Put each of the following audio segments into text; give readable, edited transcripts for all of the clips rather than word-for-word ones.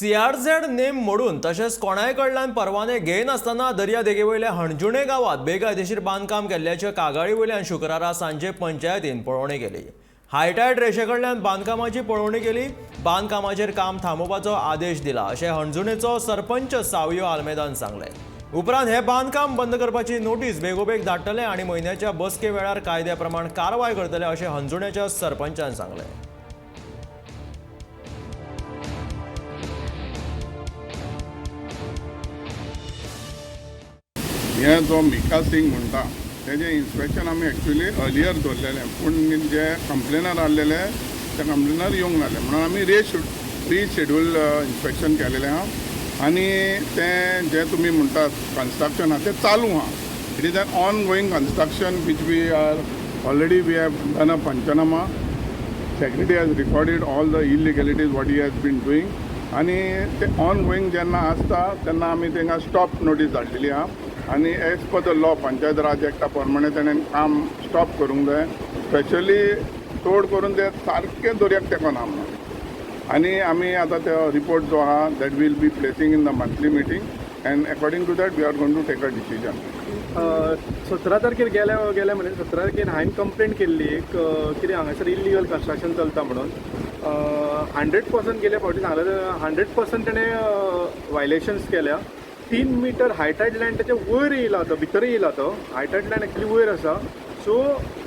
CRZ name मोडून तशेंच कोणाय कडल्यान परवाने घेयनासतना दर्या देगेवयल्या हणजुणे गांवात बेकायदेशीर बांदकाम केल्ल्याचे कागाळी वयल्यान शुक्रारा सांजे पंचायतीन पळोवणी केली। हायटायड रेशे कडल्यान बांदकामाची पळोवणी केली। बांदकामाचेर काम थांबोवपाचो आदेश दिला अशें हणजुणेचो सरपंच सावयो आल्मेदान सांगले। उपरांत हे बांदकाम बंद करपाची नोटीस बेगोबेग धाडटले आनी म्हयन्याच्या बसके वेळार कायद्या प्रमाण कारवाय करतले अशें हणजुणेच्या सरपंचान सांगलें। हे जो मिका सिंग म्हणटा तेजें इन्स्पेक्शन आमी एक्चुली अर्लियर दवरलेलें, पूण जे कंप्लेनर आसलेले ते कंप्लेनर येवंक नासले म्हणून आमी रिशेड्यूल इन्स्पेक्शन केलेलें आहा आनी तें जे तुमी म्हणटात कन्स्ट्रक्शन आहा तें चालू आहा। It is an ongoing construction which we are already we have done a panchnama. Secretary has recorded all the illegalities what he has been doing आनी ते ऑन गोईंग जेन्ना आसता तेन्ना आमी तांकां स्टॉप नोटीस धाडलेली आहा आनी as per the law panchayat Raj एक्टा प्रमाणे तेणें काम स्टॉप करूंक जाय। स्पेशली तोड करून ते सारकें दर्याक तेंकोना म्हणून आनी आमी आतां तो रिपोर्ट जो आहा that will be placing in the monthly meeting and according to that we are going to take a decision. 17 तारखेर गेले म्हणजे 17 तारखेर हांवें कंप्लेंट केल्ली कितें हांगासर इलिगल कन्स्ट्रक्शन चलता म्हणून 100% गेल्या फावटी सांगलें 100% तेणें वायलेशन्स केल्या। 3 मीटर हायटायड लँड त्याच्या वयर येयला तो भितर येयला तो हायटायड लँड एक्चुली वयर आसा। सो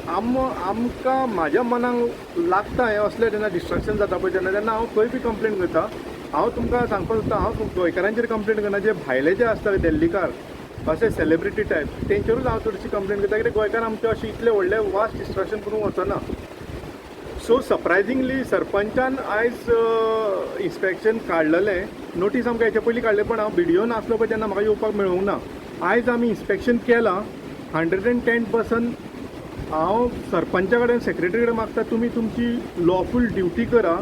आमकां म्हाज्या मनाक लागता हें असलें जेन्ना डिस्ट्रक्शन जाता पळय तेन्ना हांव खंय बी कंप्लेंट करता। हांव तुमकां सांगपाक सोदता हांव गोंयकारांचेर कंप्लेंट करना, जे भायले जे आसता दिल्लीकार अशे सेलिब्रिटी टायप तेंचेरूच हांव चडशी कंप्लेंट करता कित्याक गोंयकार आमचे अशें इतले व्हडले वास्ट डिस्ट्रक्शन करूंक वचना। सो सरप्रायझिंगली सरपंचान आयज इन्स्पेक्शन काडलेलें, नोटीस आमकां हेच्या पयलीं काडलें पण हांव व्हिडिओ नासलो पळय तेन्ना म्हाका येवपाक मेळूंक ना। आयज आमी इन्स्पेक्शन केलां 110%। हांव सरपंचा कडेन सेक्रेटरी कडेन मागता तुमी तुमची लॉफूल ड्युटी करा